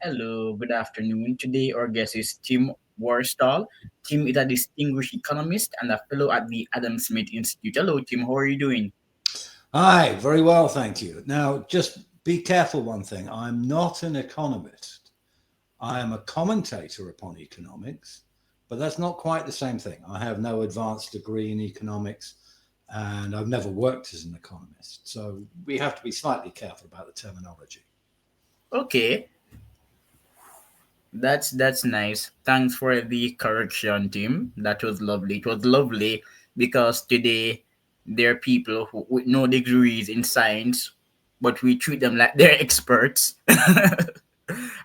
Hello, good afternoon. Today, our guest is Tim Worstall. Tim is a distinguished economist and a fellow at the Adam Smith Institute. Hello, Tim. How are you doing? Hi, very well, thank you. Now, just be careful one thing. I'm not an economist. I am a commentator upon economics, but that's not quite the same thing. I have no advanced degree in economics and I've never worked as an economist. So we have to be slightly careful about the terminology. Okay, that's nice. Thanks for the correction, Tim. That was lovely. It was lovely because today there are people who with no degrees in science, but we treat them like they're experts.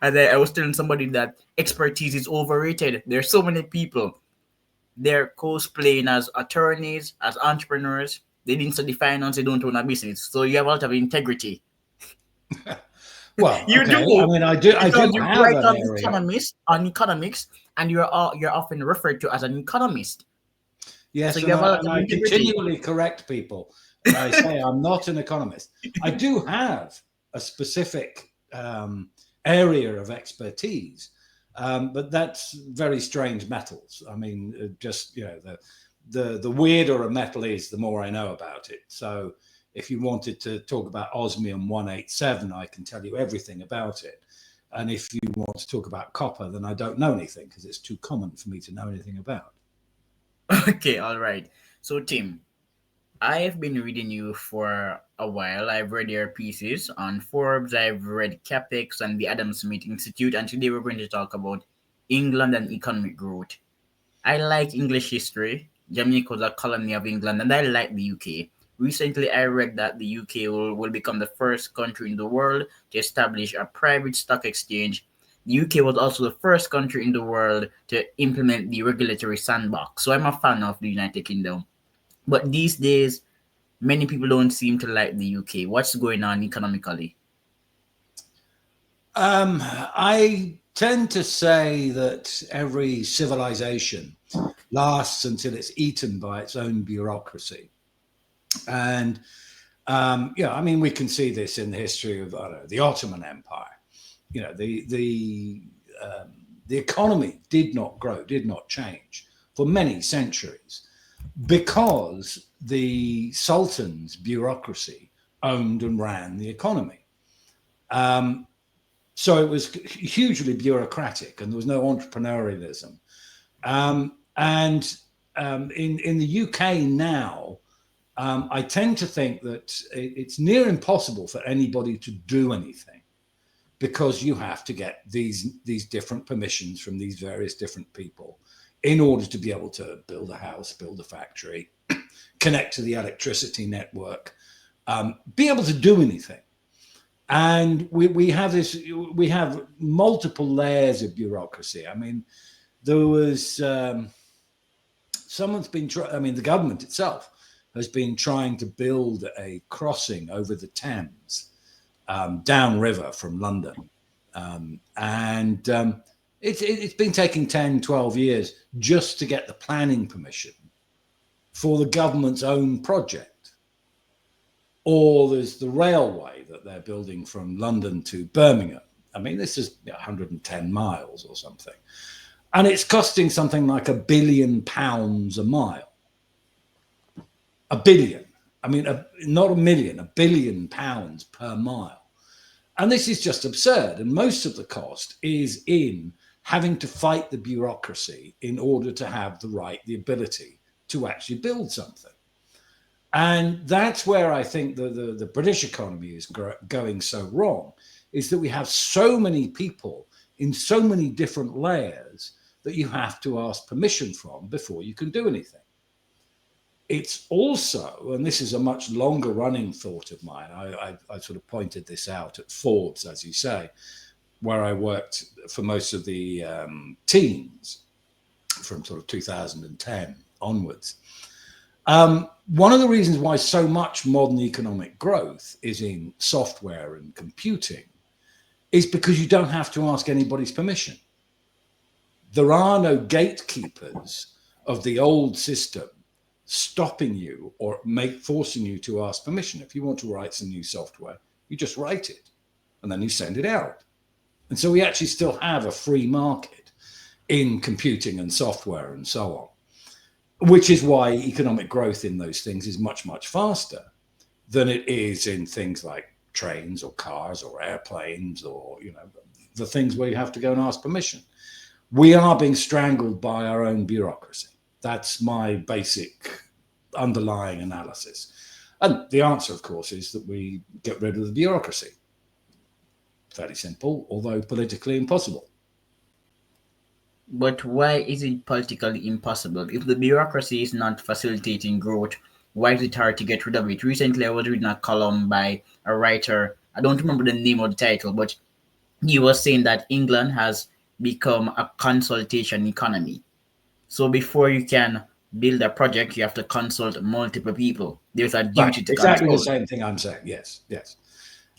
And I was telling somebody that expertise is overrated. There are so many people. They're cosplaying as attorneys, as entrepreneurs. They didn't study finance, they don't own a business. So you have a lot of integrity. Well, You okay. I do mean, I do because you have write an on area. economics, and you're often referred to as an economist. So Yes, you and have a I, lot and of I integrity. continually correct people. And I say I'm not an economist. I do have a specific area of expertise, but that's very strange metals. I mean, just the weirder a metal is, the more I know about it. So, if you wanted to talk about osmium 187, I can tell you everything about it. And if you want to talk about copper, then I don't know anything because it's too common for me to know anything about. Okay, all right. So Tim, I have been reading you for a while. I've read your pieces on Forbes, I've read Capex and the Adam Smith Institute, and today we're going to talk about England and economic growth. I like English history. Jamaica was a colony of England, and I like the UK. Recently, I read that the UK will become the first country in the world to establish a private stock exchange. The UK was also the first country in the world to implement the regulatory sandbox. So I'm a fan of the United Kingdom. But these days, many people don't seem to like the UK. What's going on economically? I tend to say that every civilization lasts until it's eaten by its own bureaucracy. And yeah, I mean, we can see this in the history of I don't know, the Ottoman Empire. You know, the economy did not grow, did not change for many centuries because the Sultan's bureaucracy owned and ran the economy. Um, so it was hugely bureaucratic and there was no entrepreneurialism. And in the UK now, I tend to think that it's near impossible for anybody to do anything because you have to get these different permissions from these various different people in order to be able to build a house, build a factory, connect to the electricity network, be able to do anything. And we have multiple layers of bureaucracy. I mean, there was someone's been I mean, the government itself has been trying to build a crossing over the Thames downriver from London. And it's been taking 10, 12 years just to get the planning permission for the government's own project. Or there's the railway that they're building from London to Birmingham. I mean, this is 110 miles or something. And it's costing something like £1 billion a mile. A billion. I mean, not a million, £1 billion per mile. And this is just absurd. And most of the cost is in having to fight the bureaucracy in order to have the ability to actually build something. And that's where I think the British economy is going so wrong, is that we have so many people in so many different layers that you have to ask permission from before you can do anything. It's also, and this is a much longer running thought of mine, I sort of pointed this out at Forbes, as you say, where I worked for most of the teams from sort of 2010 onwards. One of the reasons why so much modern economic growth is in software and computing is because you don't have to ask anybody's permission. There are no gatekeepers of the old system stopping you or forcing you to ask permission. If you want to write some new software, you just write it and then you send it out. And so we actually still have a free market in computing and software and so on, which is why economic growth in those things is much, much faster than it is in things like trains or cars or airplanes or, the things where you have to go and ask permission. We are being strangled by our own bureaucracy. That's my basic underlying analysis. And the answer, of course, is that we get rid of the bureaucracy. Fairly simple, although politically impossible. But why is it politically impossible? If the bureaucracy is not facilitating growth, why is it hard to get rid of it? Recently, I was reading a column by a writer. I don't remember the name of the title, but he was saying that England has become a consultation economy. So before you can build a project, you have to consult multiple people. There's a Right, duty to exactly the consult. same thing I'm saying. Yes, yes.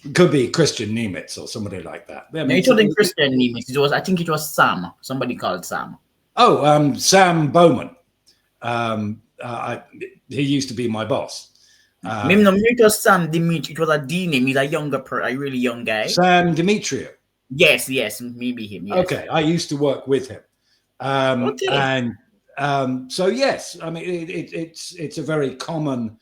It could be Christian Niemitz or somebody like that. I No, mean, it wasn't Christian Nimitz. It was, I think it was Sam. Somebody called Sam. Sam Bowman. Um, he used to be my boss. Maybe no, maybe it was Sam Dimitri. It was a D name. He's a a really young guy. Sam Demetriou. Yes, yes, maybe him. Yes. Okay, I used to work with him, Okay. and so yes, I mean it's a very common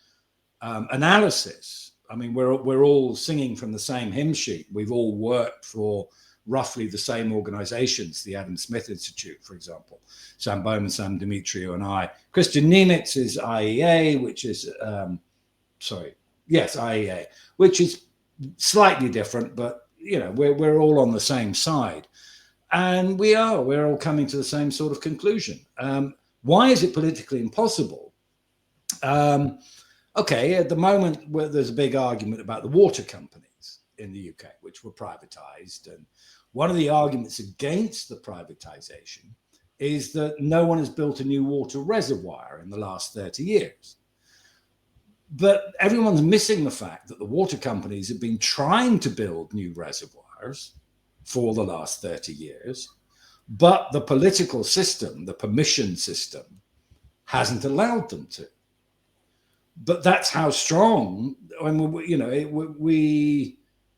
analysis. I mean we're all singing from the same hymn sheet. We've all worked for roughly the same organizations, the Adam Smith Institute, for example, Sam Bowman, Sam Demetriou, and I. Christian Niemitz is IEA, which is IEA, which is slightly different, but we're all on the same side, and we're all coming to the same sort of conclusion. Why is it politically impossible? Okay, at the moment there's a big argument about the water companies in the UK, which were privatized, and one of the arguments against the privatization is that no one has built a new water reservoir in the last 30 years. But everyone's missing the fact that the water companies have been trying to build new reservoirs for the last 30 years, but the political system, the permission system, hasn't allowed them to. But that's how strong. I mean,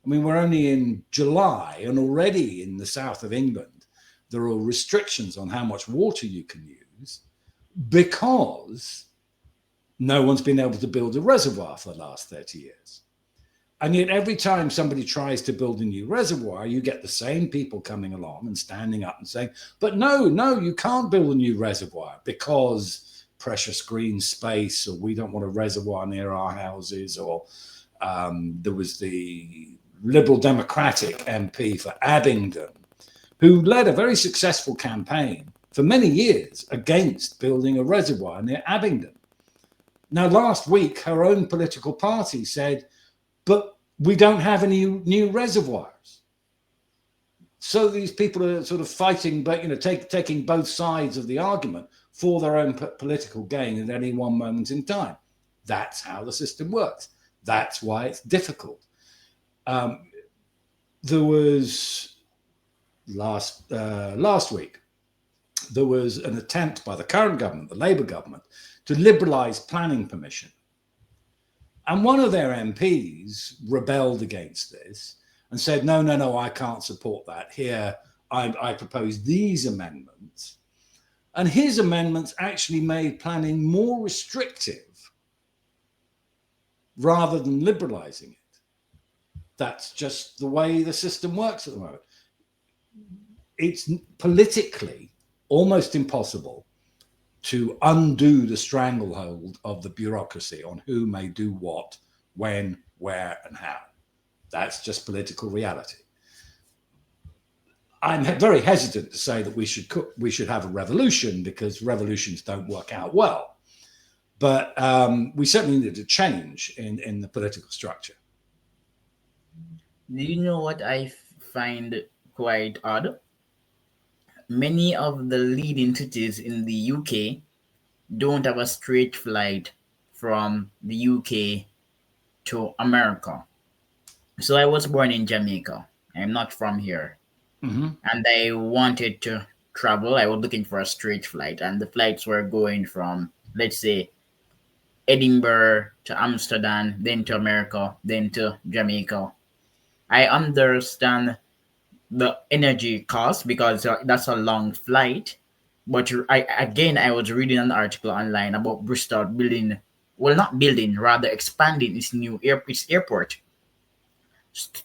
we're only in July, and already in the south of England, there are restrictions on how much water you can use because no one's been able to build a reservoir for the last 30 years. And yet every time somebody tries to build a new reservoir, you get the same people coming along and standing up and saying, but no, you can't build a new reservoir because precious green space, or we don't want a reservoir near our houses, or there was the Liberal Democratic MP for Abingdon, who led a very successful campaign for many years against building a reservoir near Abingdon. Now, last week, her own political party said, but we don't have any new reservoirs. So these people are sort of fighting, but taking both sides of the argument for their own political gain at any one moment in time. That's how the system works. That's why it's difficult. There was last week, there was an attempt by the current government, the Labour government, to liberalise planning permission. And one of their MPs rebelled against this and said, no, I can't support that. Here, I propose these amendments. And his amendments actually made planning more restrictive rather than liberalising it. That's just the way the system works at the moment. It's politically almost impossible to undo the stranglehold of the bureaucracy on who may do what, when, where, and how. That's just political reality. I'm very hesitant to say that we should have a revolution, because revolutions don't work out well. But we certainly need a change in the political structure. Do you know what I find quite odd? Many of the leading cities in the UK don't have a straight flight from the UK to America. So I was born in Jamaica. I'm not from here. Mm-hmm. And I wanted to travel. I was looking for a straight flight, and the flights were going from, let's say, Edinburgh to Amsterdam, then to America, then to Jamaica. I understand the energy cost because that's a long flight. But I was reading an article online about Bristol building, well, not building, rather expanding its airport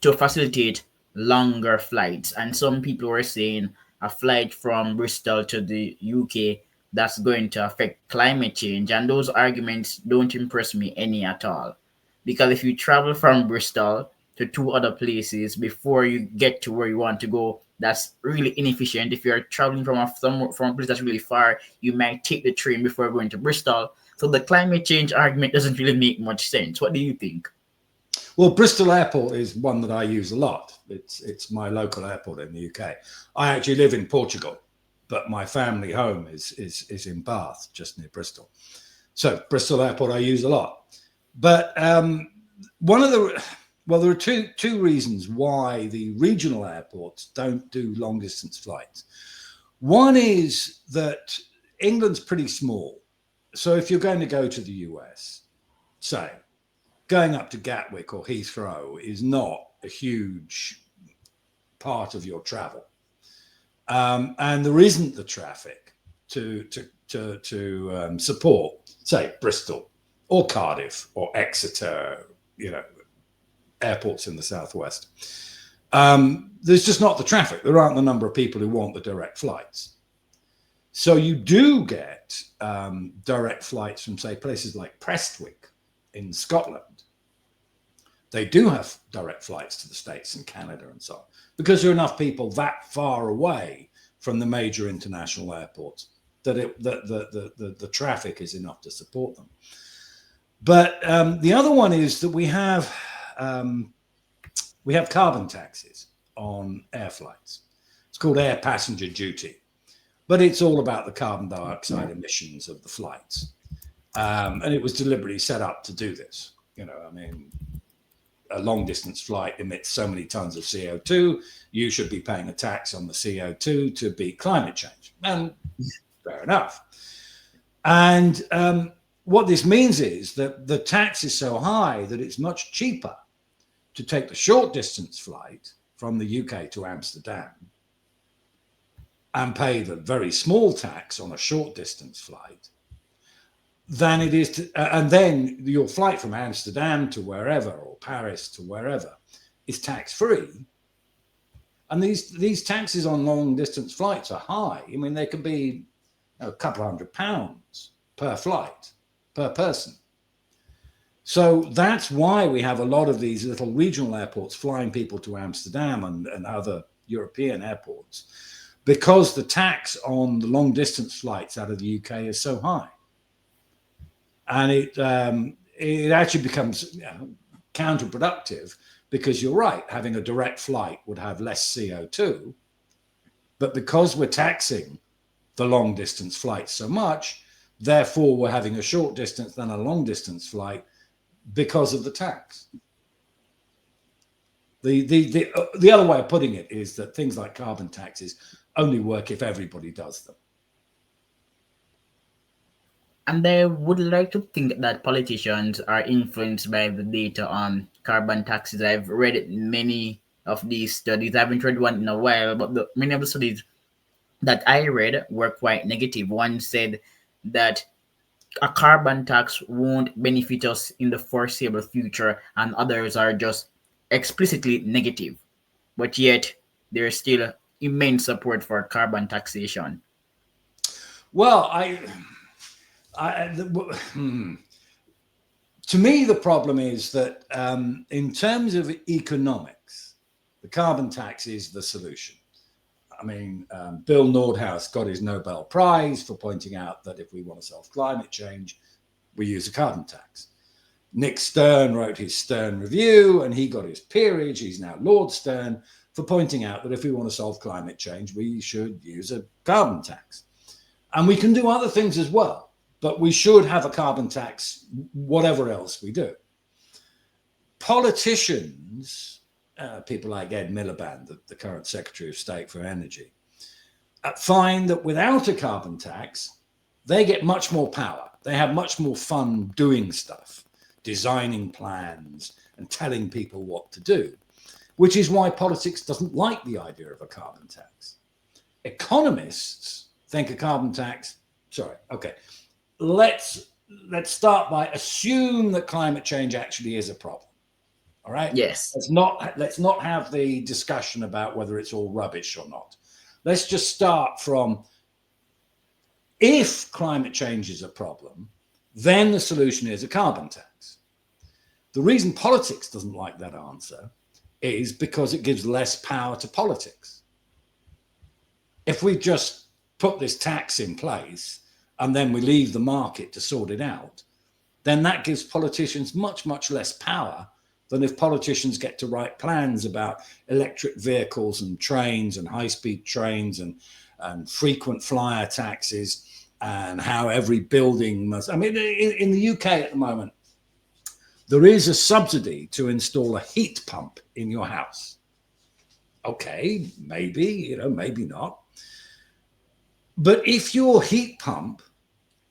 to facilitate longer flights. And some people were saying a flight from Bristol to the UK, that's going to affect climate change. And those arguments don't impress me any at all. Because if you travel from Bristol to two other places before you get to where you want to go, that's really inefficient. If you're traveling from a place that's really far, you might take the train before going to Bristol. So the climate change argument doesn't really make much sense. What do you think? Well, Bristol Airport is one that I use a lot. It's my local airport in the UK. I actually live in Portugal, but my family home is in Bath, just near Bristol. So Bristol Airport I use a lot. But one of the well, there are two reasons why the regional airports don't do long distance flights. One is that England's pretty small. So if you're going to go to the US, say, going up to Gatwick or Heathrow is not a huge part of your travel. And there isn't the traffic to support, say, Bristol or Cardiff or Exeter, airports in the southwest. There's just not the traffic. There aren't the number of people who want the direct flights. So you do get direct flights from, say, places like Prestwick in Scotland. They do have direct flights to the States and Canada and so on, because there are enough people that far away from the major international airports that the traffic is enough to support them. But the other one is that we have carbon taxes on air flights. It's called air passenger duty, but it's all about the carbon dioxide emissions of the flights. And it was deliberately set up to do this. A long distance flight emits so many tons of CO2. You should be paying a tax on the CO2 to beat climate change. And fair enough. And what this means is that the tax is so high that it's much cheaper to take the short distance flight from the UK to Amsterdam and pay the very small tax on a short distance flight than it is to, and then your flight from Amsterdam to wherever, or Paris to wherever, is tax free. And these taxes on long distance flights are high. I mean, they can be a couple of £100 per flight, per person. So that's why we have a lot of these little regional airports flying people to Amsterdam and other European airports, because the tax on the long distance flights out of the UK is so high. And it actually becomes counterproductive, because you're right, having a direct flight would have less CO2. But because we're taxing the long distance flights so much, therefore we're having a short distance than a long distance flight because of the tax. The other way of putting it is that things like carbon taxes only work if everybody does them. And I would like to think that politicians are influenced by the data on carbon taxes. I've read many of these studies. I haven't read one in a while, but many of the studies that I read were quite negative. One said that a carbon tax won't benefit us in the foreseeable future, and others are just explicitly negative. But yet, there's still immense support for carbon taxation. Well, to me, the problem is that in terms of economics, the carbon tax is the solution. I mean, Bill Nordhaus got his Nobel Prize for pointing out that if we want to solve climate change, we use a carbon tax. Nick Stern wrote his Stern Review, and he got his peerage. He's now Lord Stern, for pointing out that if we want to solve climate change, we should use a carbon tax. And we can do other things as well, but we should have a carbon tax, whatever else we do. Politicians, people like Ed Miliband, the current Secretary of State for Energy, find that without a carbon tax, they get much more power. They have much more fun doing stuff, designing plans and telling people what to do. which is why politics doesn't like the idea of a carbon tax. Economists think a carbon tax, let's start by assume that climate change actually is a problem. All right. Yes. Let's not have the discussion about whether it's all rubbish or not. Let's just start from, if climate change is a problem, then the solution is a carbon tax. The reason politics doesn't like that answer is because it gives less power to politics. If we just put this tax in place and then we leave the market to sort it out, then that gives politicians much, much less power than if politicians get to write plans about electric vehicles and trains and high-speed trains and frequent flyer taxes and how every building must. I mean, in the UK at the moment, there is a subsidy to install a heat pump in your house. Okay, maybe, maybe not. But if your heat pump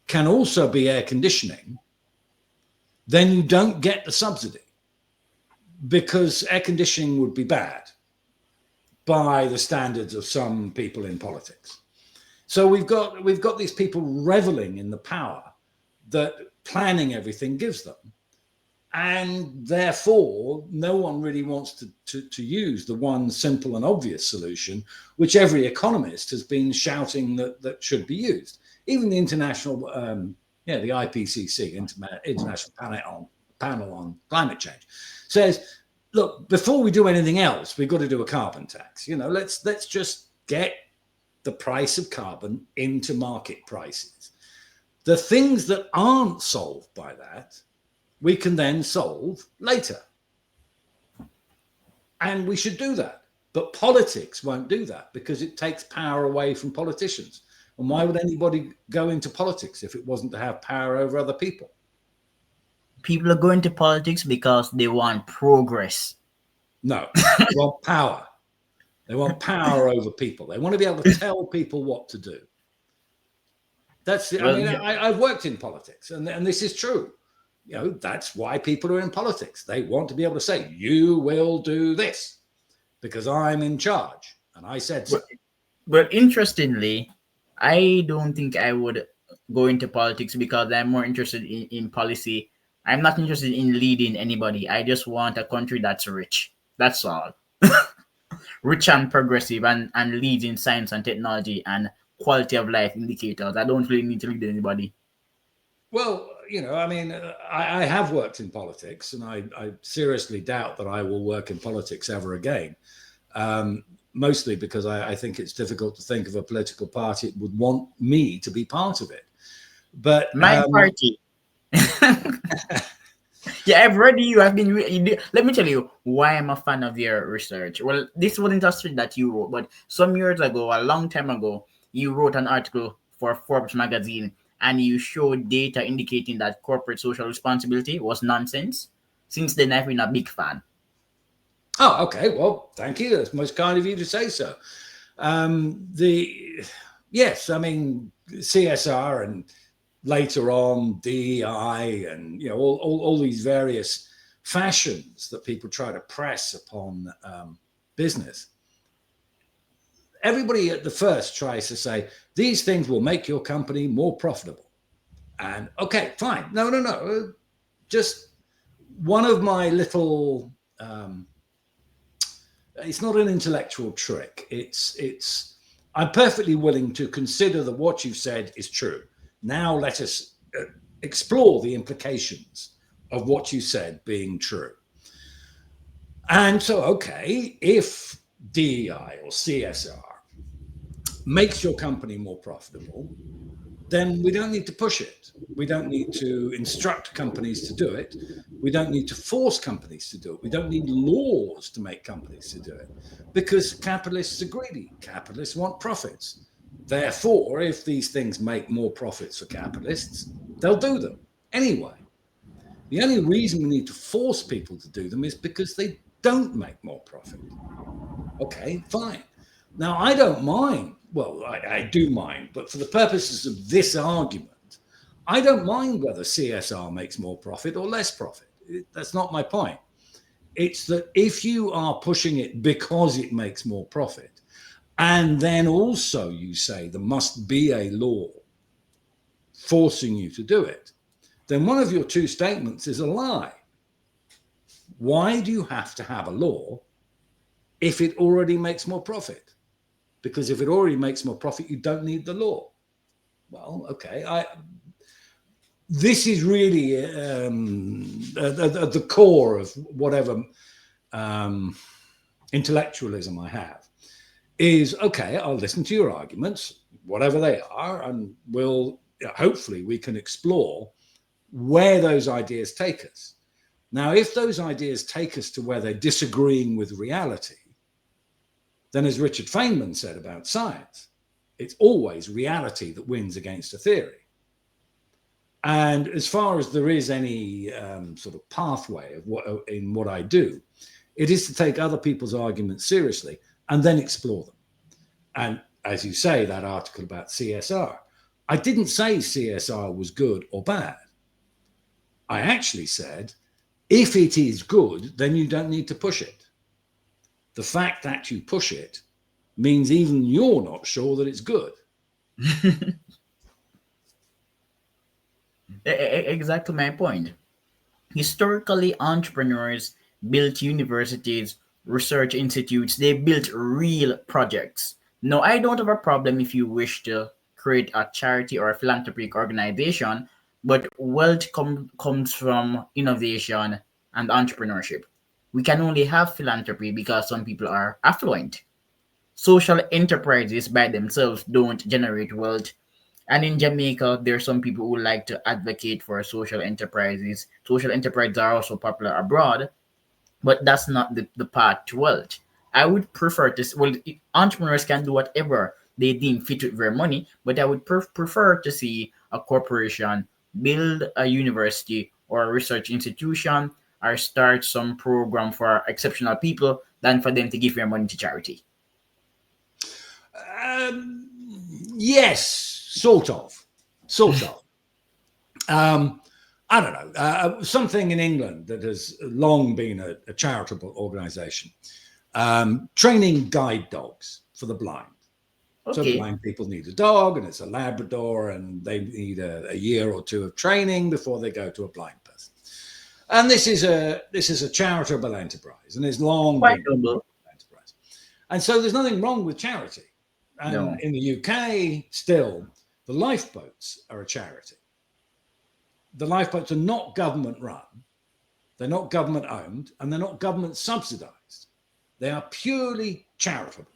can also be air conditioning, then you don't get the subsidy, because air conditioning would be bad by the standards of some people in politics. So we've got these people reveling in the power that planning everything gives them. And therefore, no one really wants to use the one simple and obvious solution, which every economist has been shouting that should be used. Even the international, the IPCC, International Panel on Climate Change, says, look, before we do anything else, we've got to do a carbon tax. Let's just get the price of carbon into market prices. The things that aren't solved by that, we can then solve later. And we should do that. But politics won't do that because it takes power away from politicians. And why would anybody go into politics if it wasn't to have power over other people? People are going to politics because they want progress. No, they want power. They want power over people. They want to be able to tell people what to do. I've worked in politics, and this is true. That's why people are in politics. They want to be able to say, you will do this because I'm in charge. And I said so. But interestingly, I don't think I would go into politics because I'm more interested in policy. I'm not interested in leading anybody. I just want a country that's rich. That's all. Rich and progressive and leads in science and technology and quality of life indicators. I don't really need to lead anybody. Well, I have worked in politics, and I seriously doubt that I will work in politics ever again. Mostly because I think it's difficult to think of a political party that would want me to be part of it. But my party. Yeah, I've read you. Let me tell you why I'm a fan of your research. Well, this wasn't a story that you wrote, but some years ago, a long time ago, you wrote an article for Forbes magazine, and you showed data indicating that corporate social responsibility was nonsense. Since then, I've been a big fan. Oh, okay. Well, thank you. That's most kind of you to say so. CSR and later on DEI and all these various fashions that people try to press upon business. Everybody at the first tries to say these things will make your company more profitable. And okay, fine. No. Just one of my little. It's not an intellectual trick. I'm perfectly willing to consider that what you've said is true. Now let us explore the implications of what you said being true. And so, okay, if DEI or CSR makes your company more profitable, then we don't need to push it. We don't need to instruct companies to do it. We don't need to force companies to do it. We don't need laws to make companies to do it because capitalists are greedy. Capitalists want profits. Therefore, if these things make more profits for capitalists, they'll do them anyway. The only reason we need to force people to do them is because they don't make more profit. Okay, fine. Now, I don't mind. Well, I do mind, but for the purposes of this argument, I don't mind whether CSR makes more profit or less profit. That's not my point. It's that if you are pushing it because it makes more profit, and then also you say there must be a law forcing you to do it, then one of your two statements is a lie. Why do you have to have a law if it already makes more profit? Because if it already makes more profit, you don't need the law. Well, okay. This is really at the core of whatever intellectualism I have. Is okay, I'll listen to your arguments, whatever they are, and hopefully we can explore where those ideas take us. Now, if those ideas take us to where they're disagreeing with reality, then as Richard Feynman said about science, it's always reality that wins against a theory. And as far as there is any sort of pathway of what I do, it is to take other people's arguments seriously and then explore them. And as you say, that article about CSR, I didn't say CSR was good or bad. I actually said, if it is good, then you don't need to push it. The fact that you push it means even you're not sure that it's good. Exactly my point. Historically, entrepreneurs built universities, research institutes, they built real projects. Now, I don't have a problem if you wish to create a charity or a philanthropic organization, but wealth comes from innovation and entrepreneurship. We can only have philanthropy because some people are affluent. Social enterprises by themselves don't generate wealth. And in Jamaica, there are some people who like to advocate for social enterprises. Social enterprises are also popular abroad, but that's not the path to wealth. I would prefer to, well, entrepreneurs can do whatever they deem fit with their money, but I would prefer to see a corporation build a university or a research institution or start some program for exceptional people than for them to give their money to charity. Yes, sort of. I don't know, something in England that has long been a charitable organization, training guide dogs for the blind. So Okay. blind people need a dog, and it's a Labrador, and they need a year or two of training before they go to a blind person. And this is a charitable enterprise, and it's long Quite been noble. an enterprise. And so there's nothing wrong with charity. And No. in the UK, still, the lifeboats are a charity. The lifeboats are not government run, they're not government owned, and they're not government subsidized. They are purely charitable.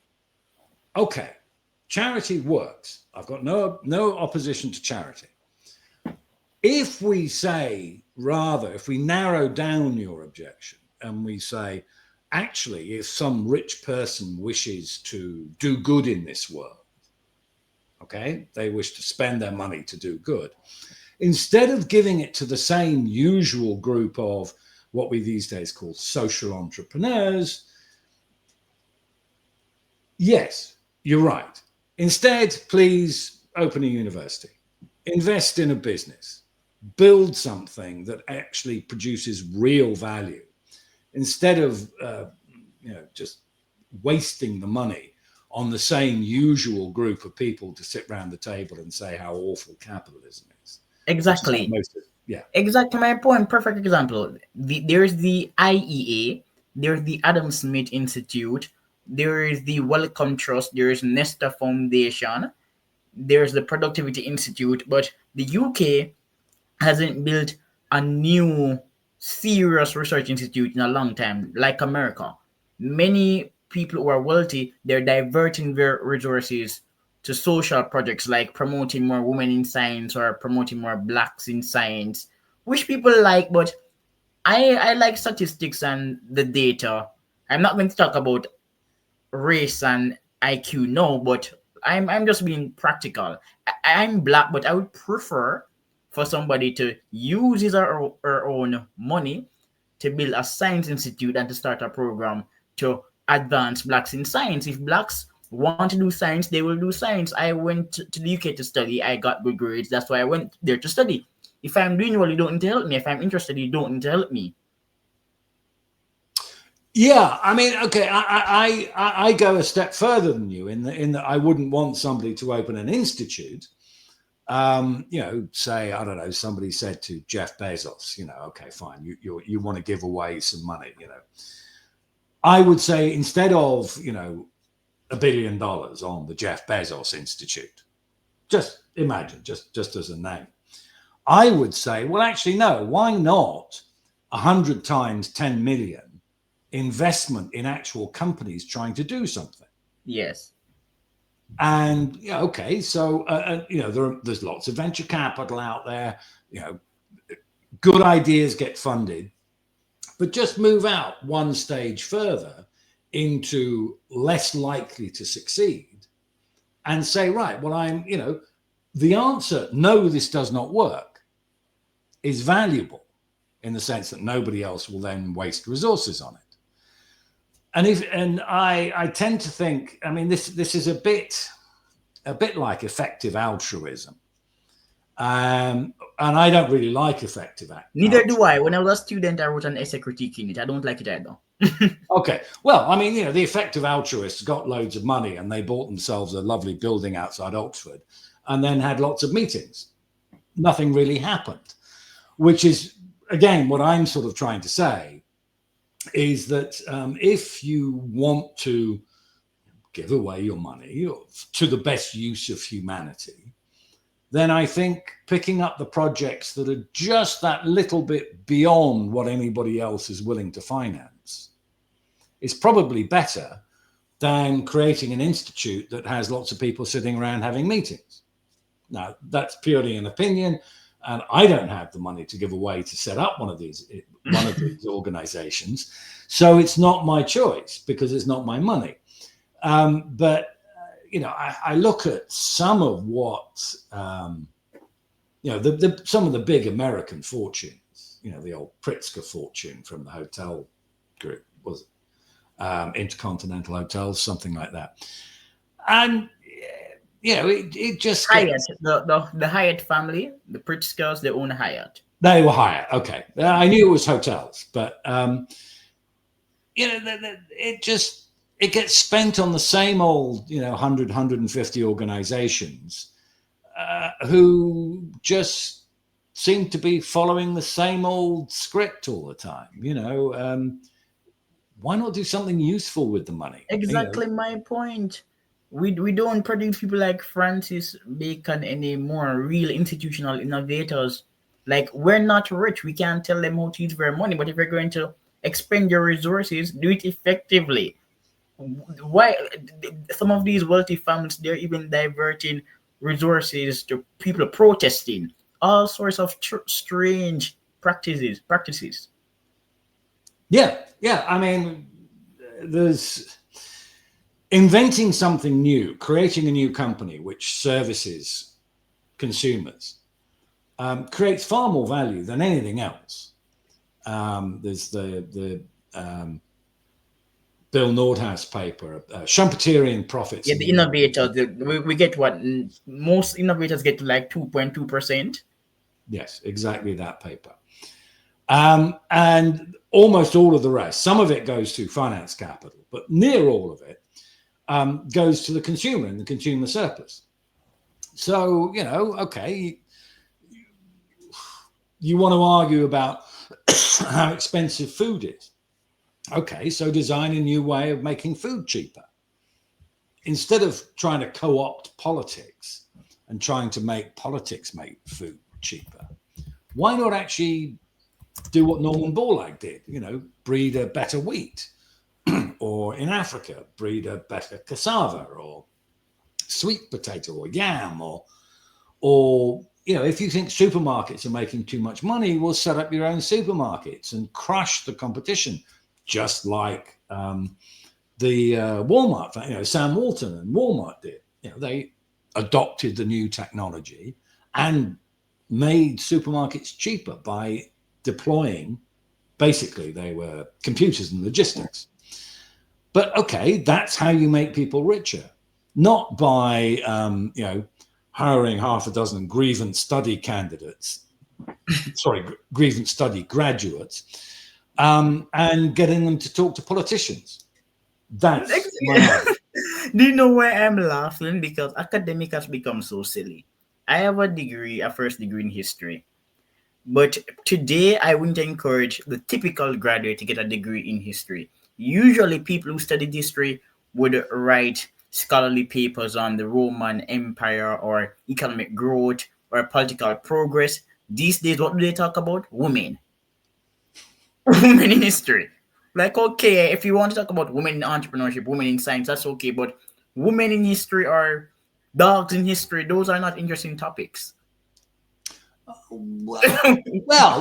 Okay, charity works. I've got no opposition to charity. If we say, rather, if we narrow down your objection and we say, actually, if some rich person wishes to do good in this world, okay, they wish to spend their money to do good, instead of giving it to the same usual group of what we these days call social entrepreneurs, yes, you're right. Instead, please open a university, invest in a business, build something that actually produces real value, instead of just wasting the money on the same usual group of people to sit around the table and say how awful capitalism is, which is how Exactly. most of, yeah. Exactly my point. Perfect example. There's the IEA, there's the Adam Smith Institute, there is the Wellcome Trust, there's Nesta Foundation, there's the Productivity Institute, but the UK hasn't built a new serious research institute in a long time, like America. Many people who are wealthy, they're diverting their resources to social projects like promoting more women in science or promoting more blacks in science, which people like, but I like statistics and the data. I'm not going to talk about race and IQ, no, but I'm just being practical. I'm black, but I would prefer for somebody to use his or her own money to build a science institute and to start a program to advance blacks in science. If blacks want to do science, they will do science. I went to the UK to study. I got good grades. That's why I went there to study. If I'm doing well, you don't need to help me. If I'm interested, you don't need to help me. Yeah, I mean, okay, I go a step further than you in that I wouldn't want somebody to open an institute. Say, I don't know, somebody said to Jeff Bezos, okay, fine, you want to give away some money, I would say instead of, $1 billion on the Jeff Bezos Institute, just imagine, just as a name, I would say, well, actually, no, why not 100 times 10 million investment in actual companies trying to do something? Yes. And okay, so there's lots of venture capital out there. Good ideas get funded, but just move out one stage further into less likely to succeed, and say, right, well, the answer, no, this does not work, is valuable in the sense that nobody else will then waste resources on it. And I tend to think, I mean, this is a bit like effective altruism. And I don't really like effective Neither do I. altruism. When I was a student, I wrote an essay critiquing it. I don't like it either. Okay, well, I mean, the effective altruists got loads of money and they bought themselves a lovely building outside Oxford and then had lots of meetings. Nothing really happened, which is, again, what I'm sort of trying to say is that if you want to give away your money to the best use of humanity, then I think picking up the projects that are just that little bit beyond what anybody else is willing to finance is probably better than creating an institute that has lots of people sitting around having meetings. Now, that's purely an opinion, and I don't have the money to give away to set up one of these organizations. So it's not my choice because it's not my money. But I look at some of what some of the big American fortunes. The old Pritzker fortune from the hotel group, was it Intercontinental Hotels, something like that, and it just Hyatt, gets. the Hyatt family, the Pritzkers, they own Hyatt. They were higher. Okay, I knew it was hotels, but it gets spent on the same old 100 organizations who just seem to be following the same old script all the time. Why not do something useful with the money? Exactly my point. We don't produce people like Francis Bacon anymore, real institutional innovators. Like, we're not rich. We can't tell them how to use their money, but if you're going to expend your resources, do it effectively. Why some of these wealthy families, they're even diverting resources to people protesting, all sorts of strange practices. Yeah. I mean, there's inventing something new, creating a new company which services consumers, creates far more value than anything else. There's the Bill Nordhaus paper, Schumpeterian profits Yeah, in the the United innovators, States. we get what most innovators get to, like 2.2%. Yes, exactly that paper. And almost all of the rest, some of it goes to finance capital, but near all of it goes to the consumer and the consumer surplus. So, okay, you want to argue about how expensive food is. Okay, so design a new way of making food cheaper. Instead of trying to co-opt politics and trying to make politics make food cheaper, why not actually do what Norman Borlaug did? Breed a better wheat, or in Africa, breed a better cassava or sweet potato or yam, or if you think supermarkets are making too much money, we'll set up your own supermarkets and crush the competition, just like the Walmart, Sam Walton and Walmart did. They adopted the new technology and made supermarkets cheaper by deploying, basically, they were computers and logistics. But okay, that's how you make people richer, not by hiring half a dozen grievance study candidates, grievance study graduates, and getting them to talk to politicians. That's my argument. Do you know why I'm laughing? Because academic has become so silly. I have a degree, a first degree in history. But today, I wouldn't encourage the typical graduate to get a degree in history. Usually, people who studied history would write scholarly papers on the Roman Empire or economic growth or political progress. These days, what do they talk about? Women. Women in history. Like, okay, if you want to talk about women in entrepreneurship, women in science, that's okay. But women in history or dogs in history, those are not interesting topics. Well,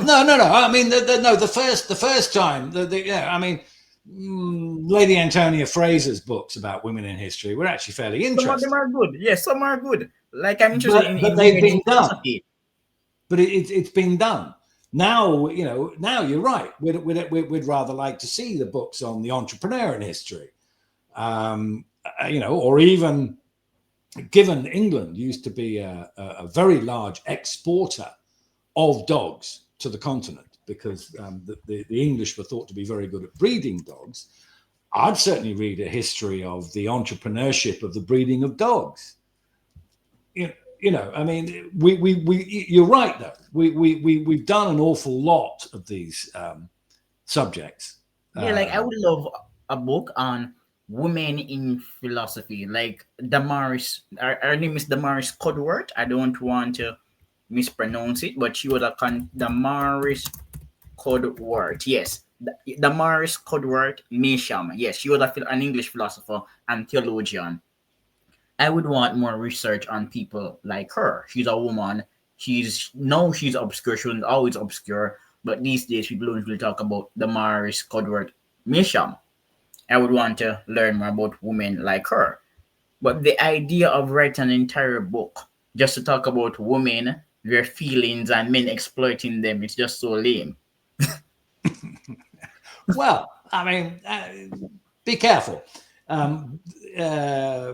no. I mean, no. The first time, yeah. I mean, Lady Antonia Fraser's books about women in history were actually fairly Some of them interesting, are good. Yes, some are good. Like I'm interested but in they've women in been done. philosophy. But it's been done. Now, now you're right. We'd rather like to see the books on the entrepreneur in history, or even given England used to be a very large exporter of dogs to the continent because the English were thought to be very good at breeding dogs. I'd certainly read a history of the entrepreneurship of the breeding of dogs. I mean, you're right though. We've done an awful lot of these subjects. Yeah, like I would love a book on women in philosophy. Like Damaris, her name is Damaris Codworth. I don't want to mispronounce it, but she was a Damaris Codworth. Yes, Damaris Codworth Mesham. Yes, she was an English philosopher and theologian. I would want more research on people like her. She's a woman. She's obscure. She was always obscure. But these days, people don't really talk about the Maris Codworth Misham. I would want to learn more about women like her. But the idea of writing an entire book just to talk about women, their feelings, and men exploiting them, it's just so lame. Well, I mean, be careful. Um, uh,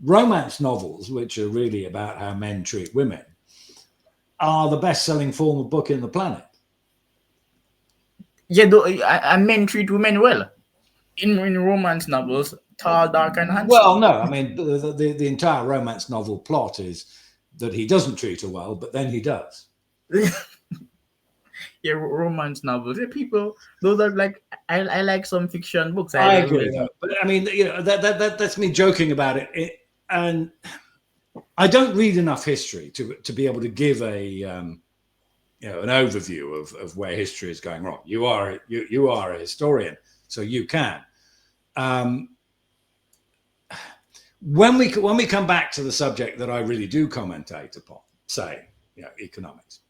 Romance novels, which are really about how men treat women, are the best-selling form of book in the planet. Yeah, though, men treat women well. In romance novels, tall, dark, and Well, handsome. no, I mean the entire romance novel plot is that he doesn't treat her well, but then he does. Yeah, romance novels. Yeah, people, those are like I like some fiction books. I I love agree, them. but I mean, that's me joking about and I don't read enough history to be able to give an overview of where history is going wrong. You are a historian, so you can. Um, when we come back to the subject that I really do commentate upon, say, economics.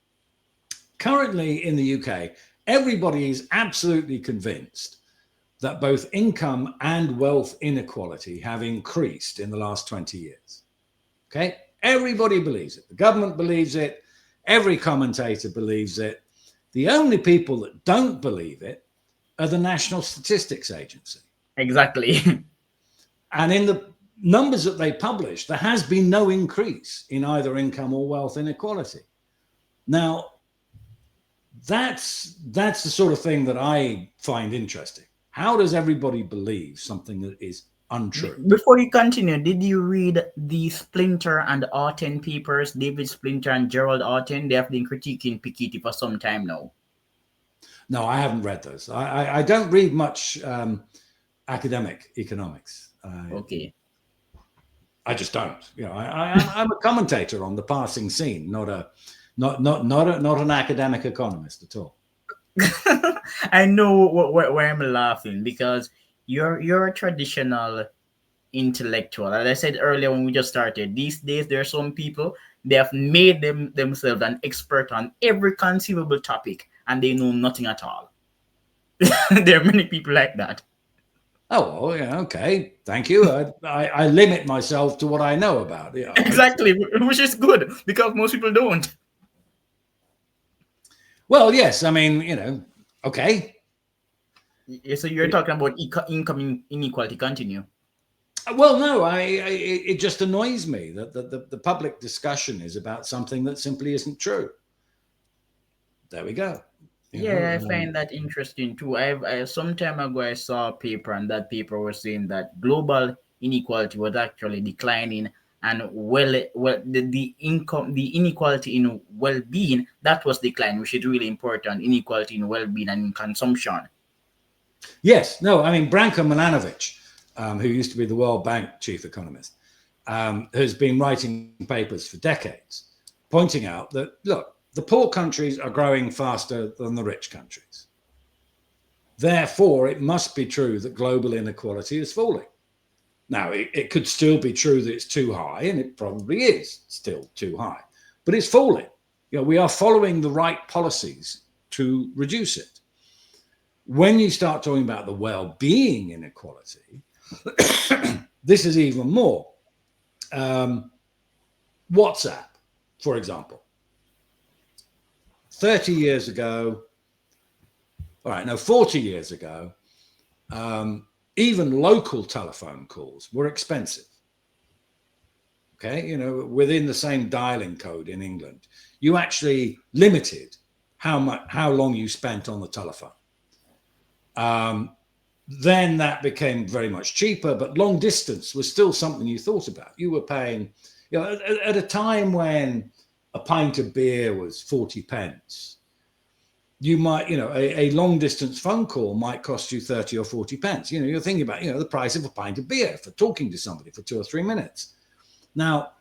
Currently in the UK, everybody is absolutely convinced that both income and wealth inequality have increased in the last 20 years. Okay? Everybody believes it. The government believes it. Every commentator believes it. The only people that don't believe it are the National Statistics Agency. Exactly. And in the numbers that they publish, there has been no increase in either income or wealth inequality. Now, that's the sort of thing that I find interesting. How does everybody believe something that is untrue? Before you continue, did you read the Splinter and Orton papers? David Splinter and Gerald Orton. They have been critiquing Piketty for some time now. No, I haven't read those. I don't read much academic economics. Okay. I just don't. I'm a commentator on the passing scene, not an academic economist at all. I know where I'm laughing because you're a traditional intellectual. As I said earlier when we just started, these days there are some people they have made themselves an expert on every conceivable topic and they know nothing at all. There are many people like that. Oh, well, yeah, okay. Thank you. I limit myself to what I know about. Exactly, which is good because most people don't. Well, yes. I mean, okay. So you're talking about income inequality continue. Well, no, it just annoys me that the public discussion is about something that simply isn't true. There we go. You Yeah, I know, find that interesting too. Some time ago I saw a paper, and that paper was saying that global inequality was actually declining, and the income, the inequality in well-being, that was declining, which is really important. Inequality in well-being and in consumption. yes, no, I mean, Branko Milanovic, who used to be the World Bank chief economist, has been writing papers for decades, pointing out that, look, the poor countries are growing faster than the rich countries. Therefore, it must be true that global inequality is falling. Now, it could still be true that it's too high, and it probably is still too high, but it's falling. We are following the right policies to reduce it. When you start talking about the well-being inequality, this is even more. WhatsApp, for example, 30 years ago, all right, no, 40 years ago, even local telephone calls were expensive. Okay, within the same dialing code in England, you actually limited how long you spent on the telephone. Then that became very much cheaper, but long distance was still something you thought about. You were paying, at a time when a pint of beer was 40 pence, you might, a long distance phone call might cost you 30 or 40 pence. You're thinking about, the price of a pint of beer for talking to somebody for 2 or 3 minutes. Now,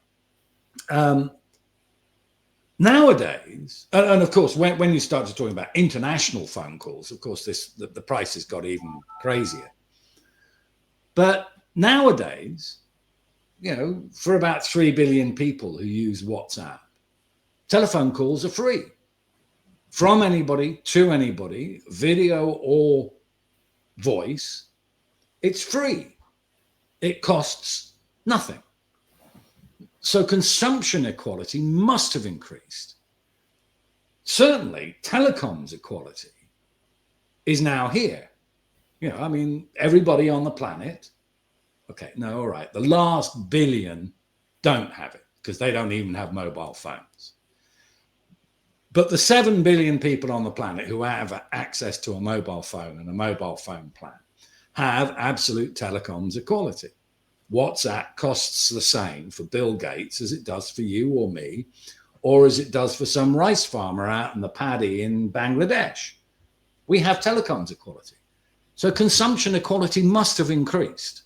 nowadays, and of course, when you start to talking about international phone calls, of course, the price has got even crazier. But nowadays, for about 3 billion people who use WhatsApp, telephone calls are free. From anybody to anybody, video or voice, it's free. It costs nothing. So consumption equality must have increased. Certainly, telecoms equality is now here. I mean, everybody on the planet, okay, no, all right, the last billion don't have it because they don't even have mobile phones. But the 7 billion people on the planet who have access to a mobile phone and a mobile phone plan have absolute telecoms equality. WhatsApp costs the same for Bill Gates as it does for you or me, or as it does for some rice farmer out in the paddy in Bangladesh. We have telecoms equality. So consumption equality must have increased.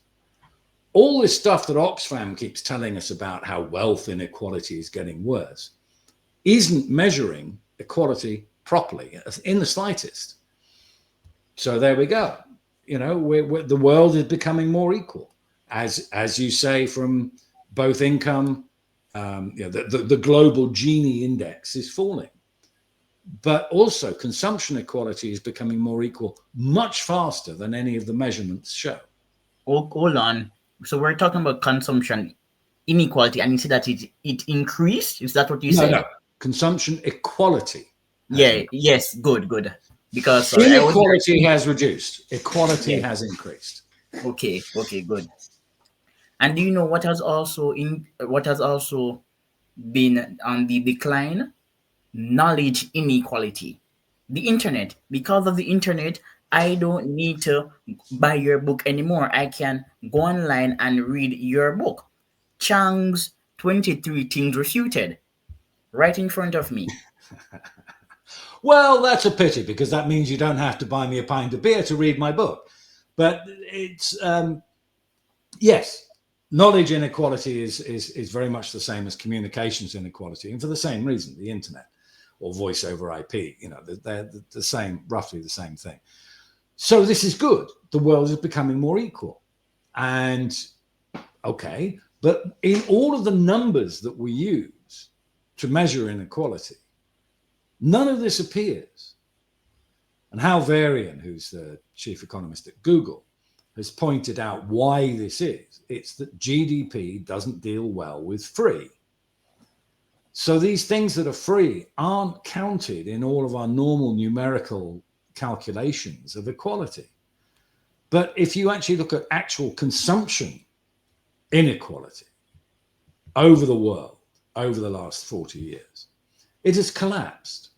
All this stuff that Oxfam keeps telling us about how wealth inequality is getting worse isn't measuring equality properly in the slightest. So there we go. The world is becoming more equal, as you say, from both income. The global Gini index is falling, but also consumption equality is becoming more equal much faster than any of the measurements show. Oh, hold on. So we're talking about consumption inequality, and you said that it increased. Is that what you No, said? consumption equality has Yeah. increased. Yes. Good. Good. Because sorry, I was Inequality has reduced. Equality yeah. has increased. Okay. Okay. Good. And do you know what has also been on the decline? Knowledge inequality. The internet. Because of the internet, I don't need to buy your book anymore. I can go online and read your book. Chang's 23 Things Refuted, right in front of me. Well, that's a pity because that means you don't have to buy me a pint of beer to read my book. But it's yes, knowledge inequality is very much the same as communications inequality, and for the same reason, the internet or voice over IP, they're the same, roughly the same thing. So this is good. The world is becoming more equal, and okay, but in all of the numbers that we use to measure inequality, none of this appears. And Hal Varian, who's the chief economist at Google, has pointed out why this is. It's that GDP doesn't deal well with free. So these things that are free aren't counted in all of our normal numerical calculations of equality. But if you actually look at actual consumption inequality over the world over the last 40 years, it has collapsed.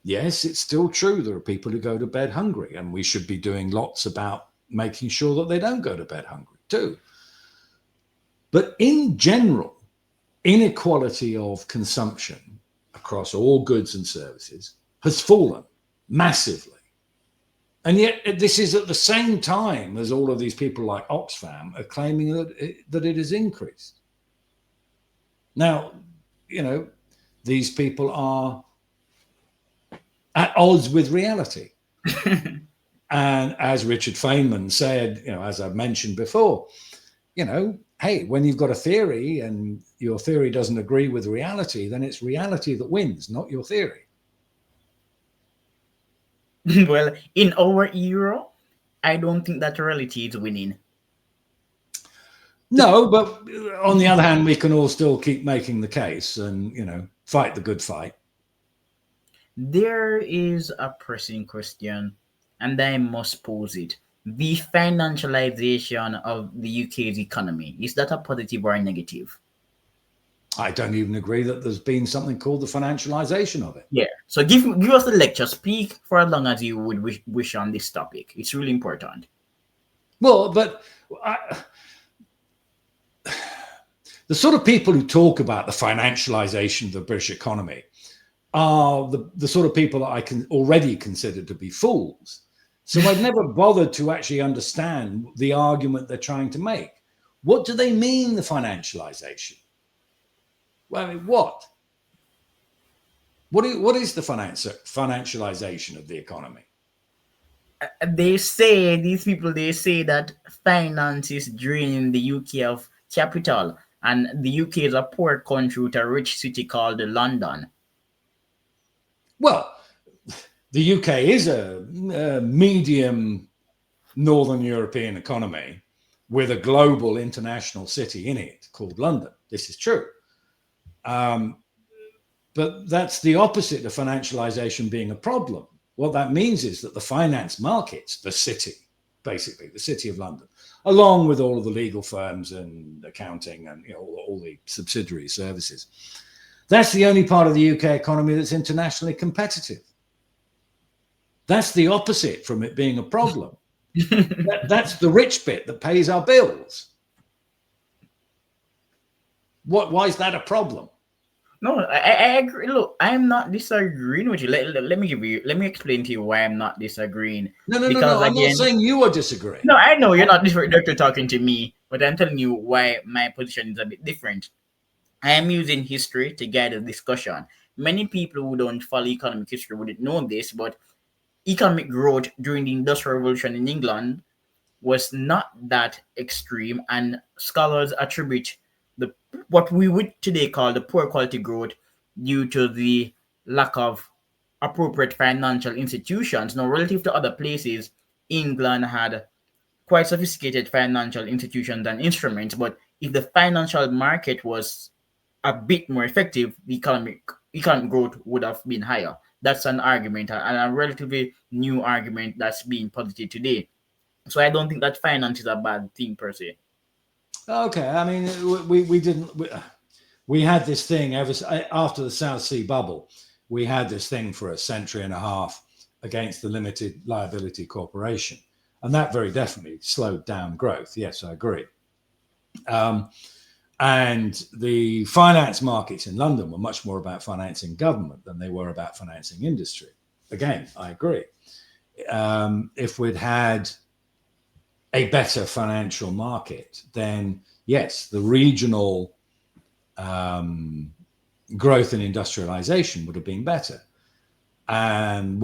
Yes, it's still true. There are people who go to bed hungry, and we should be doing lots about making sure that they don't go to bed hungry too. But in general, inequality of consumption across all goods and services has fallen massively. And yet, this is at the same time as all of these people like Oxfam are claiming that it has increased. Now, these people are at odds with reality. And as Richard Feynman said, as I've mentioned before, hey, when you've got a theory and your theory doesn't agree with reality, then it's reality that wins, not your theory. Well, in our era, I don't think that reality is winning. No, but on the other hand, we can all still keep making the case and, fight the good fight. There is a pressing question, and I must pose it. The financialization of the UK's economy, is that a positive or a negative? I don't even agree that there's been something called the financialization of it. Yeah. So give us the lecture. Speak for as long as you would wish on this topic. It's really important. Well, but the sort of people who talk about the financialization of the British economy are the sort of people that I can already consider to be fools. So I've never bothered to actually understand the argument they're trying to make. What do they mean, the financialization? Well, I mean, what? What is the financialization of the economy? They say that finance is draining the UK of capital, and the UK is a poor country with a rich city called London. Well, the UK is a medium Northern European economy with a global international city in it called London. This is true. But that's the opposite of financialization being a problem. What that means is that the finance markets, the city, basically the city of London, along with all of the legal firms and accounting and all the subsidiary services, that's the only part of the UK economy that's internationally competitive. That's the opposite from it being a problem. That's the rich bit that pays our bills. Why is that a problem? No, I agree. Look, I'm not disagreeing with you. Let me explain to you why I'm not disagreeing. No. Because I'm not again, saying you are disagreeing. no, I know you're not directly talking to me, but I'm telling you why my position is a bit different. I am using history to guide the discussion. Many people who don't follow economic history wouldn't know this, but economic growth during the Industrial Revolution in England was not that extreme, and scholars attribute the what we would today call the poor quality growth due to the lack of appropriate financial institutions. Now, relative to other places, England had quite sophisticated financial institutions and instruments, but if the financial market was a bit more effective, the economic growth would have been higher. That's an argument, and a relatively new argument that's being posited today. So I don't think that finance is a bad thing per se. Okay, I mean, we didn't. We had this thing after the South Sea bubble. We had this thing for a century and a half against the limited liability corporation, and that very definitely slowed down growth. Yes, I agree. And the finance markets in London were much more about financing government than they were about financing industry. Again, I agree. If we'd had a better financial market, then yes, the regional growth and industrialization would have been better. And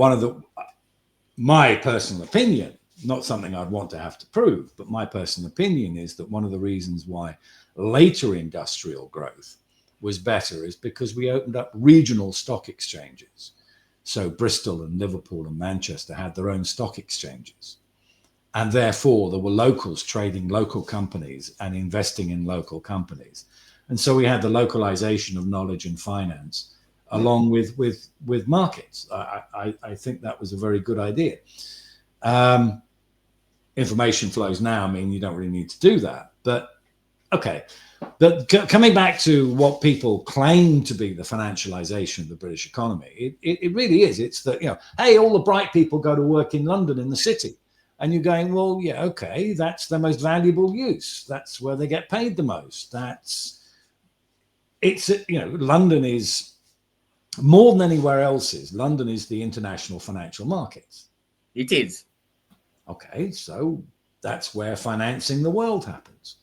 my personal opinion, not something I'd want to have to prove, but my personal opinion is that one of the reasons why later industrial growth was better is because we opened up regional stock exchanges. So Bristol and Liverpool and Manchester had their own stock exchanges. And therefore, there were locals trading local companies and investing in local companies. And so we had the localization of knowledge and finance along with markets. I think that was a very good idea. Information flows now mean you don't really need to do that. But okay. But coming back to what people claim to be the financialization of the British economy, it really is. It's that, hey, all the bright people go to work in London, in the city. And you're going, well, yeah, okay, that's their most valuable use. That's where they get paid the most. London is, more than anywhere else is, London is the international financial markets. It is. Okay, so that's where financing the world happens.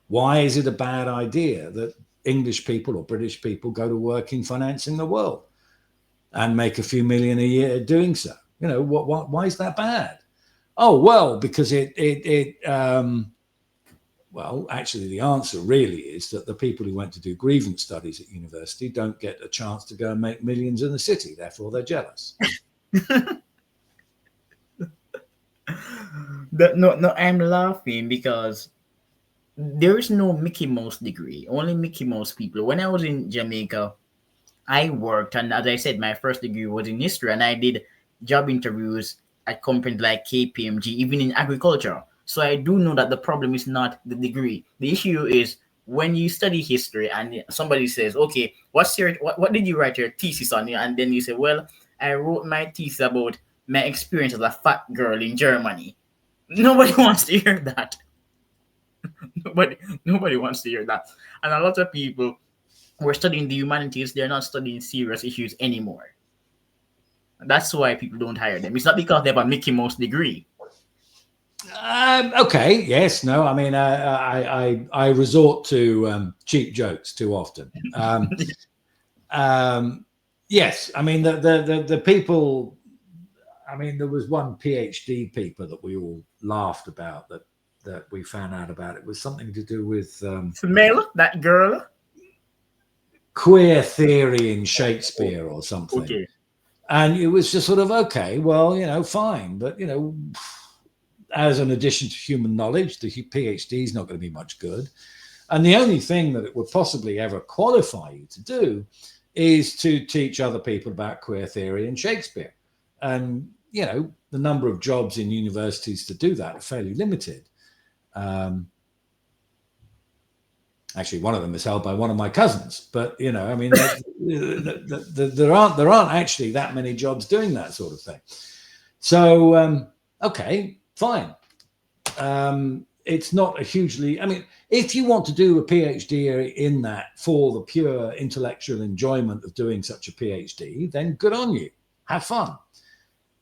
Why is it a bad idea that English people or British people go to work in financing the world and make a few million a year doing so? Why is that bad? Oh, well, because well, actually, the answer really is that the people who went to do grievance studies at university don't get a chance to go and make millions in the city. Therefore, they're jealous. No, I'm laughing because there is no Mickey Mouse degree, only Mickey Mouse people. When I was in Jamaica, I worked, and as I said, my first degree was in history, and I did job interviews at companies like KPMG, even in agriculture. So I do know that the problem is not the degree. The issue is when you study history and somebody says, "Okay, what did you write your thesis on?" And then you say, "Well, I wrote my thesis about my experience as a fat girl in Germany." Nobody wants to hear that. nobody nobody wants to hear that. And a lot of people who are studying the humanities, they're not studying serious issues anymore. That's why people don't hire them. It's not because they have a Mickey Mouse degree. Okay, yes, no. I mean, I resort to cheap jokes too often. Yes, I mean the people. I mean, there was one PhD paper that we all laughed about that we found out about. It was something to do with Smell that girl. queer theory in Shakespeare or something. Okay. And it was just sort of, okay, well, fine. But, as an addition to human knowledge, the PhD is not going to be much good. And the only thing that it would possibly ever qualify you to do is to teach other people about queer theory and Shakespeare. And, the number of jobs in universities to do that are fairly limited. Actually, one of them is held by one of my cousins. But, I mean, there aren't actually that many jobs doing that sort of thing. So, okay, fine. It's not a hugely, I mean, if you want to do a PhD in that for the pure intellectual enjoyment of doing such a PhD, then good on you. Have fun.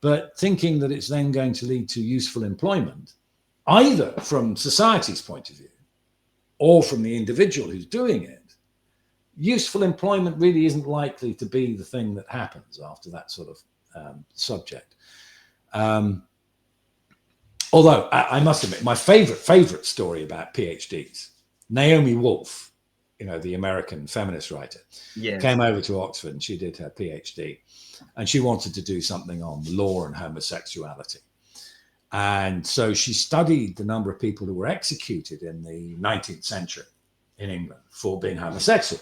But thinking that it's then going to lead to useful employment, either from society's point of view or from the individual who's doing it, useful employment really isn't likely to be the thing that happens after that sort of subject. Although I must admit, my favorite story about PhDs, Naomi Wolf, the American feminist writer, came over to Oxford and she did her PhD, and she wanted to do something on law and homosexuality. And so she studied the number of people who were executed in the 19th century in England for being homosexual.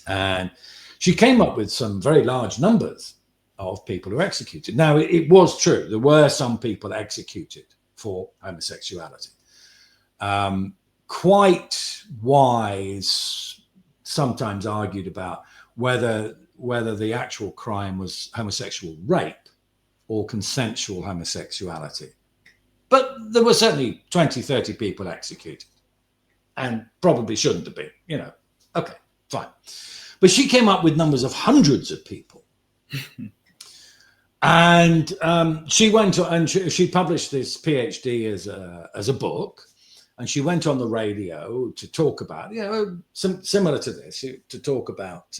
And she came up with some very large numbers of people who were executed. Now, it was true. There were some people executed for homosexuality. Quite wise, sometimes argued about whether the actual crime was homosexual rape or consensual homosexuality. But there were certainly 20, 30 people executed, and probably shouldn't have been, Okay, fine. But she came up with numbers of hundreds of people. And she went to, and she published this PhD as a book, and she went on the radio to talk about, some similar to this, to talk about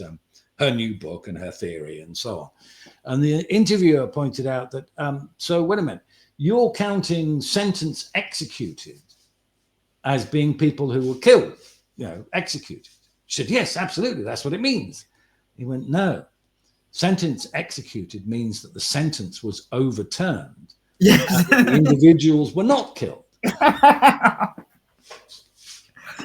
her new book and her theory and so on. And the interviewer pointed out that, so wait a minute, you're counting sentence executed as being people who were killed, executed. She said, yes, absolutely, that's what it means. He went, no. Sentence executed means that the sentence was overturned. Yes. And the individuals were not killed.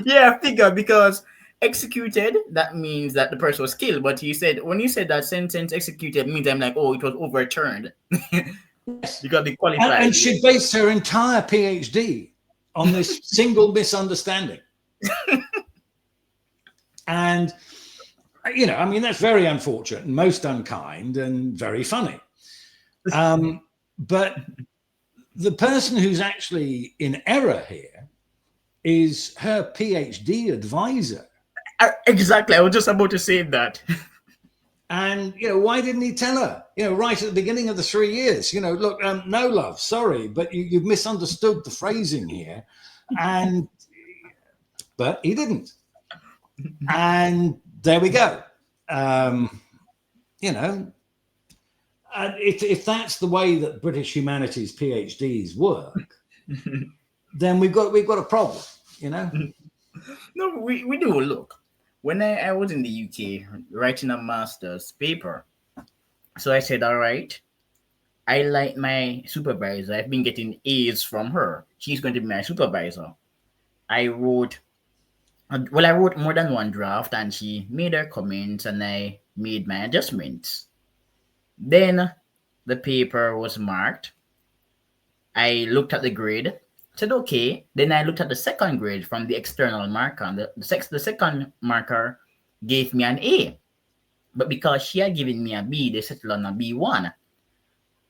Yeah, figure, because executed, that means that the person was killed. But when you said that sentence executed means, I'm like, oh, it was overturned. Yes. You got to be qualified. And she based her entire PhD on this single misunderstanding. And, you know, I mean, that's very unfortunate and most unkind and very funny. But the person who's actually in error here is her PhD advisor. Exactly. I was just about to say that. And, you know, why didn't he tell her, you know, right at the beginning of the 3 years, you know, look, no, love, sorry, but you've misunderstood the phrasing here. And, but he didn't. And there we go. You know, if that's the way that British humanities PhDs work, then we've got a problem, you know? No, we do. Look, when I was in the UK writing a master's paper, so I said, all right, I like my supervisor. I've been getting A's from her. She's going to be my supervisor. I wrote, well, I wrote more than one draft, and she made her comments, and I made my adjustments. Then the paper was marked. I looked at the grade, said okay. Then I looked at the second grade from the external marker. And the second marker gave me an A. But because she had given me a B, they settled on a B1.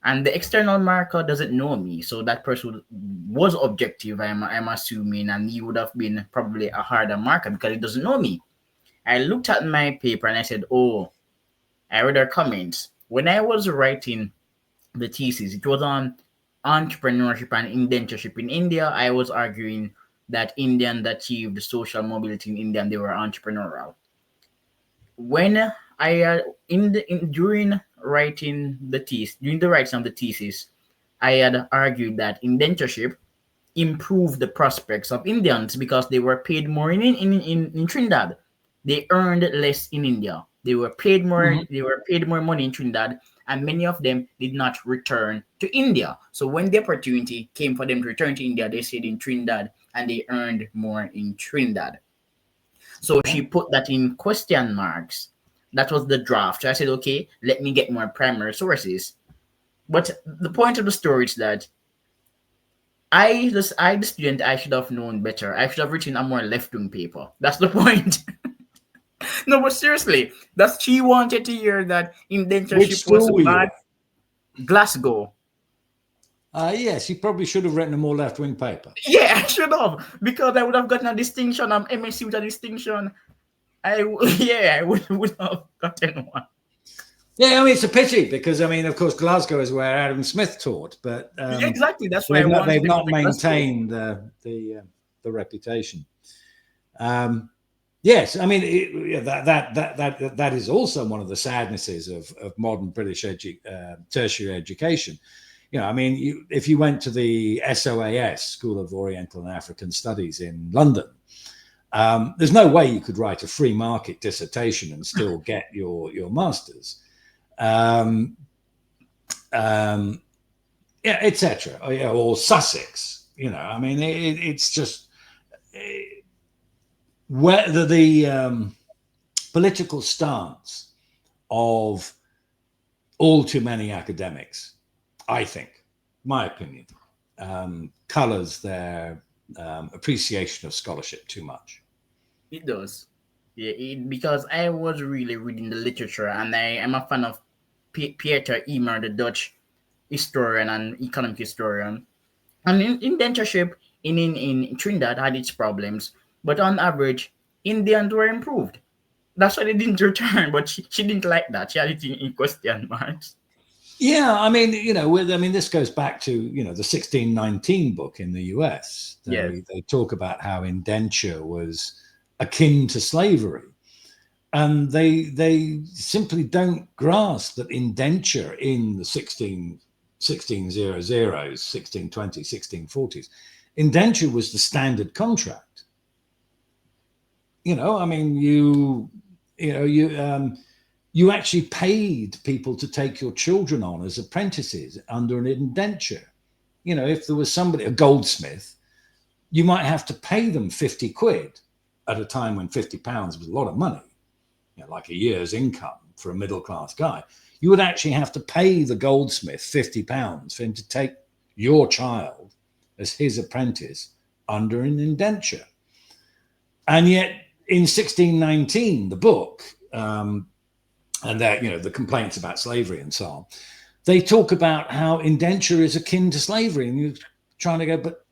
And the external marker doesn't know me. So that person was objective, I'm assuming, and he would have been probably a harder marker because he doesn't know me. I looked at my paper and I said, oh, I read her comments. When I was writing the thesis, it was on entrepreneurship and indentureship in India. I was arguing that Indians achieved social mobility in India and they were entrepreneurial. When I during writing the thesis, during the writing of the thesis, I had argued that indentureship improved the prospects of Indians because they were paid more in Trinidad. They earned less in India. They were paid more. Mm-hmm. They were paid more money in Trinidad, and many of them did not return to India. So when the opportunity came for them to return to India, they stayed in Trinidad and they earned more in Trinidad. So she put that in question marks. That was the draft. So I said, okay, let me get more primary sources. But the point of the story is that the student, I should have known better. I should have written a more left-wing paper. That's the point. No, but seriously, that she wanted to hear that Which indentureship was school were you bad. at? Glasgow. Yes, you probably should have written a more left-wing paper. Yeah, I should have because I would have gotten a distinction. I'm MSc with a distinction. Yeah, I would have gotten one. Yeah, I mean, it's a pity because, I mean, of course, Glasgow is where Adam Smith taught, but Yeah, exactly. That's why I they've wanted to go not to Glasgow. maintained the reputation. Yes, I mean that is also one of the sadnesses of modern British tertiary education. You know, I mean, if you went to the SOAS, School of Oriental and African Studies in London, there's no way you could write a free market dissertation and still get your master's. Yeah, etc. Or Sussex. You know, I mean, it's just whether the political stance of all too many academics, I think, my opinion, colors their appreciation of scholarship too much. It does. Yeah, because I was really reading the literature, and I am a fan of Pieter Emer, the Dutch historian and economic historian. And indentureship in Trinidad had its problems, but on average, Indians were improved. That's why they didn't return, but she didn't like that. She had it in question marks. Yeah, I mean, you know, this goes back to, you know, the 1619 book in the US. Yes. They talk about how indenture was akin to slavery. And they simply don't grasp that indenture in the 1600s, 1620s, 1640s, indenture was the standard contract. You know, I mean, you actually paid people to take your children on as apprentices under an indenture. You know, if there was somebody, a goldsmith, you might have to pay them 50 quid at a time when £50 was a lot of money, you know, like a year's income for a middle class guy. You would actually have to pay the goldsmith £50 for him to take your child as his apprentice under an indenture. And yet in 1619, the book, and that, you know, the complaints about slavery and so on, they talk about how indenture is akin to slavery, and you're trying to go, but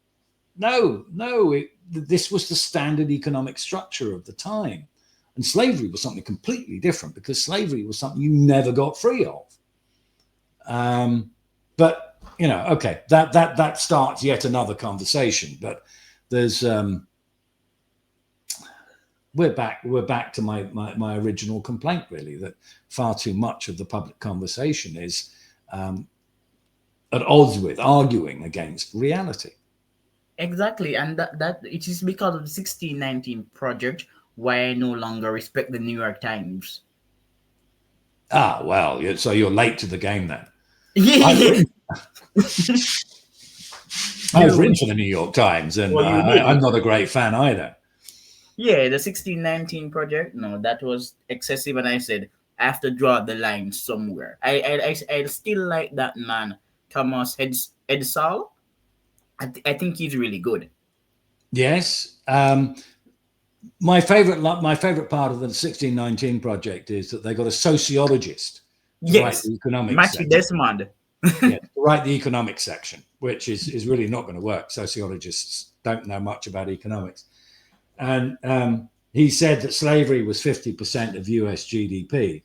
no, this was the standard economic structure of the time, and slavery was something completely different, because slavery was something you never got free of. But you know, okay, that starts yet another conversation. But there's we're back to my original complaint, really, that far too much of the public conversation is at odds with, arguing against reality. Exactly, and that it is because of the 1619 project why I no longer respect the New York Times. Ah, well, so you're late to the game then. I've Yeah, written, I've no, written for the New York Times, and well, you did. I'm not a great fan either. Yeah, the 1619 project, no, that was excessive, and I said I have to draw the line somewhere. I still like that man, Thomas Edsall. I think he's really good. Yes. My favorite part of the 1619 project is that they got a sociologist to write Yes, the economics Matthew section. Desmond. Yeah, to write the economics section, which is really not going to work. Sociologists don't know much about economics. And he said that slavery was 50% of US GDP.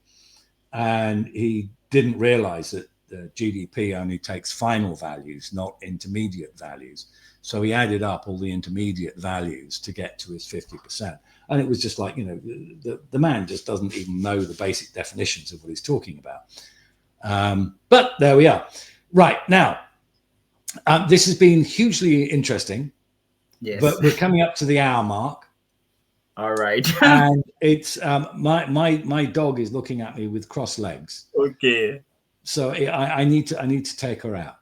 And he didn't realize that the GDP only takes final values, not intermediate values. So he added up all the intermediate values to get to his 50%. And it was just like, you know, the man just doesn't even know the basic definitions of what he's talking about. But there we are. Right, now, this has been hugely interesting, Yes. but we're coming up to the hour mark. All right. And it's my dog is looking at me with crossed legs. Okay. So I need to take her out.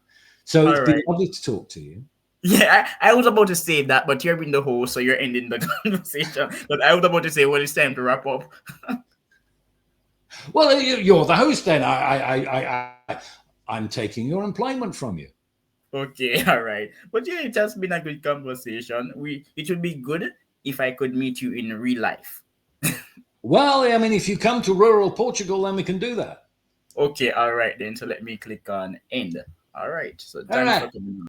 So it's All been right. lovely to talk to you. Yeah, I was about to say that, but you're in the host, so you're ending the conversation. But I was about to say, well, it's time to wrap up. Well, you're the host then. I'm taking your employment from you. Okay, all right. But yeah, it has been a good conversation. It would be good if I could meet you in real life. Well, I mean, if you come to rural Portugal, then we can do that. Okay, all right then. So let me click on end. All right. So All thanks right. for coming on.